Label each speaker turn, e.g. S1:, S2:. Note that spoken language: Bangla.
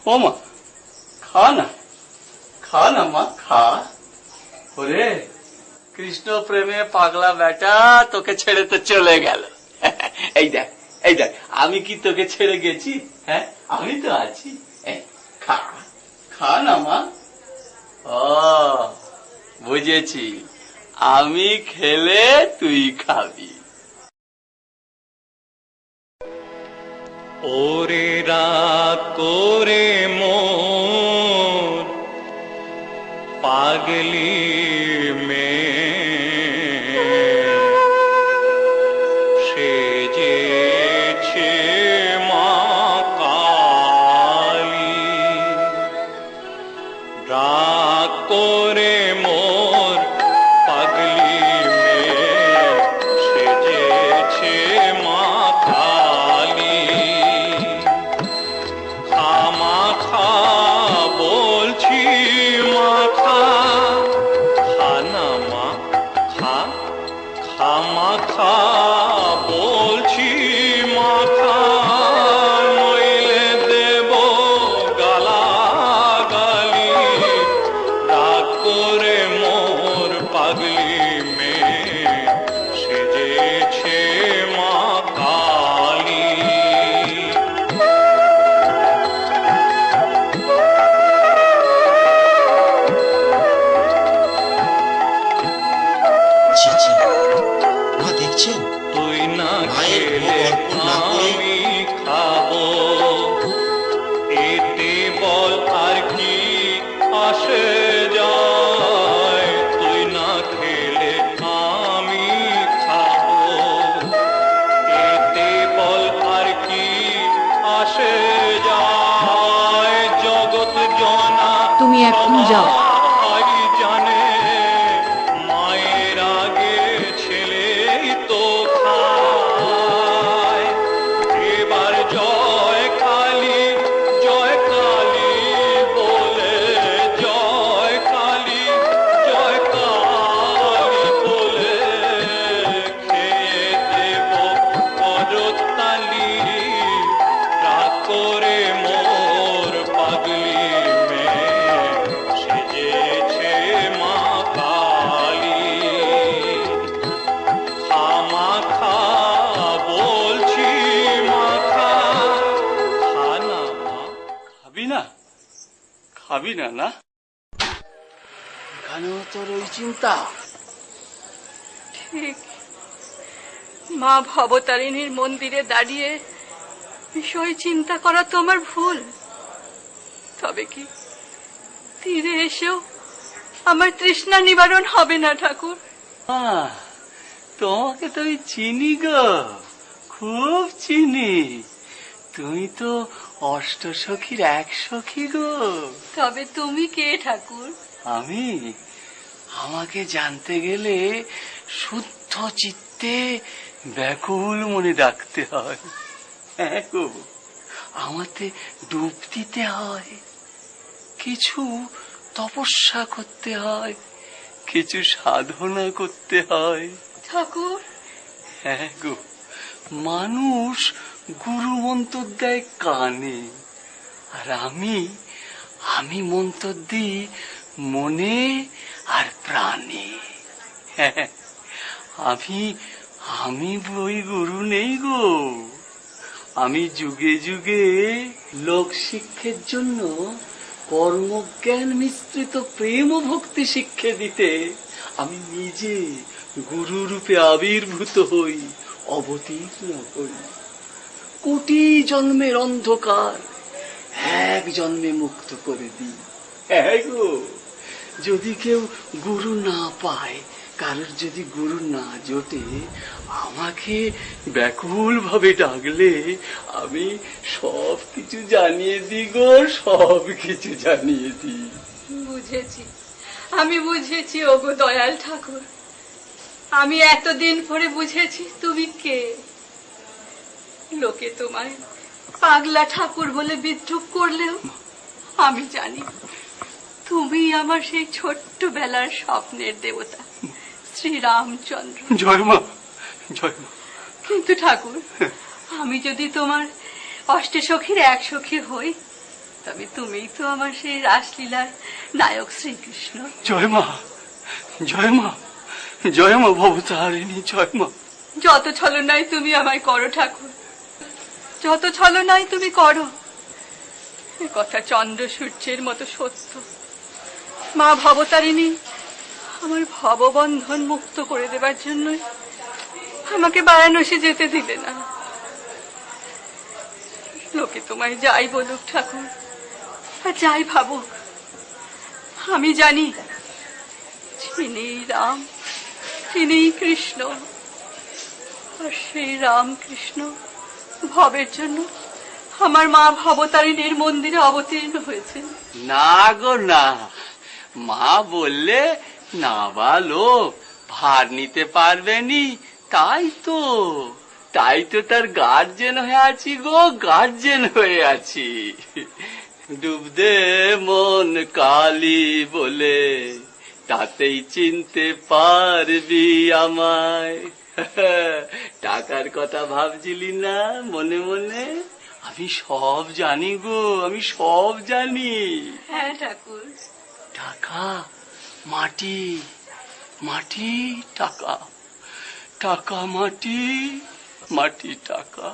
S1: ও মা, খা না, খা না মা, খা। ওরে কৃষ্ণ প্রেমে পাগলা বেটা তোকে ছেড়ে তো চলে গেল। এই দেখ, এই দেখ, আমি কি তোকে ছেড়ে গেছি? হ্যাঁ, আমি তো আছি। খা, খা না মা। ও বুঝেছি, আমি খেলে তুই খাবি।
S2: ওরে রাগ করে মোর পাগলি মেয়ে সেজেছে মা কালী। রাগ করে মোর পাগলি মেয়ে সেজেছে মা কালী। খামাখা বলছি মাখা, খা না মা, খা। খামাখা বলছি মাখা, নইলে দেব গালাগালি। রাগ করে মোর পাগলি মেয়ে সেজেছে মা কালী।
S3: মা দেখছেন,
S2: তুই না
S3: মায়ের
S2: খেলে
S3: ভোগ অর্পণ না করে
S2: আমি খাবো, এতে বল আর কি আসে যায়। তুই না খেলে আমি খাবো, এতে বল আর কি আসে যায়। জগৎ জনা
S4: তুমি এখন যাও।
S2: সবাই জানে মায়ের আগে ছেলেই তো খায়। এবার জয় কালী, জয় কালী বলে, জয় কালী, জয় কালী বলে খেয়ে দেব করতালি। রাগ করে মোর পাগলি মেয়ে সেজেছে মা কালী। খামাখা বলছি মাখা, খা না মা।
S1: খাবি না, খাবি না না? এখানেও তোর ওই চিন্তা?
S4: ঠিক, মা ভবতারিণীর মন্দিরে দাঁড়িয়ে বিষয় চিন্তা করা তো আমার ভুল। তবে কি তীরে এসেও আমার তৃষ্ণা নিবারণ হবে না ঠাকুর?
S1: তোমাকে তো আমি চিনি গো, খুব চিনি। তুমি তো অষ্টসখীর এক সখী গো।
S4: তবে তুমি কে ঠাকুর?
S1: আমি, আমাকে জানতে গেলে শুদ্ধ চিত্তে ব্যাকুল মনে ডাকতে হয়। হ্যাঁ গো, আমাতে ডুব দিতে হয়, কিছু তপস্যা করতে হয়, কিছু সাধনা করতে হয়।
S4: ঠাকুর,
S1: হ্যাঁ গো, মানুষ গুরু মন্ত্র দেয় কানে, আর আমি মন্ত্র দিই মনে আর প্রাণে। হ্যাঁ, আমি বই গুরু নেই গো। আমি যুগে যুগে লোক শিক্ষার জন্য কর্মজ্ঞান মিশ্রিত প্রেম ও ভক্তি শিক্ষা দিতে আমি নিজে গুরু রূপে আবির্ভূত হই, অবতীর্ণ হই। কোটি জন্মের অন্ধকার এক জন্মে মুক্ত করে দিই। হ্যাঁ গো, যদি কেউ গুরু না পায়, কারোর যদি গুরু না জোটে, আমাকে ব্যাকুল ভাবে ডাকলে আমি সব কিছু জানিয়ে দিই গো, সব কিছু জানিয়ে দিই।
S4: বুঝেছি, আমি বুঝেছি ওগো দয়াল ঠাকুর। আমি এতদিন পরে বুঝেছি তুমি কে। লোকে তোমায় পাগলা ঠাকুর বলে বিদ্রুপ করলেও আমি জানি তুমি আমার সেই ছোট্ট বেলার স্বপ্নের দেবতা শ্রীরামচন্দ্র।
S1: জয় মা, জয় মা।
S4: কিন্তু ঠাকুর, আমি যদি তোমার অষ্টসখীর এক সখী হই, তবে তুমিই তো আমার সেই রাসলীলার নায়ক শ্রীকৃষ্ণ।
S1: জয় মা, জয় মা, জয় মা ভবতারিণী, জয় মা।
S4: যত ছলনাই তুমি আমায় করো ঠাকুর, যত ছলনাই তুমি করো, এ কথা চন্দ্র সূর্যের মতো সত্য। মা ভবতারিণী আমার ভববন্ধন মুক্ত করে দেবার জন্য আমাকে বারাণসী যেতে দিলে না। লোকে তোমায় যাই বলুক ঠাকুর, আর যাই ভাবুক, আমি জানি যিনি রাম তিনি কৃষ্ণ, আর সেই রাম কৃষ্ণ ভবের জন্য আমার মা ভবতারিণীর মন্দিরে অবতীর্ণ হয়েছেন।
S1: না গো না, মা বললে না বা লোক ভার নিতে পারবেনি, তাই তো তার গার্জেন হয়ে আছি গো, গার্জেন হয়ে আছি। ডুব দে মন কালি বলে, তাতেই চিনতে পারবি আমায়। টাকার কথা ভাবছিলি না মনে মনে? আমি সব জানি গো, আমি সব জানি।
S4: হ্যাঁ ঠাকুর।
S1: টাকা মাটি, মাটি টাকা, টাকা মাটি, মাটি টাকা।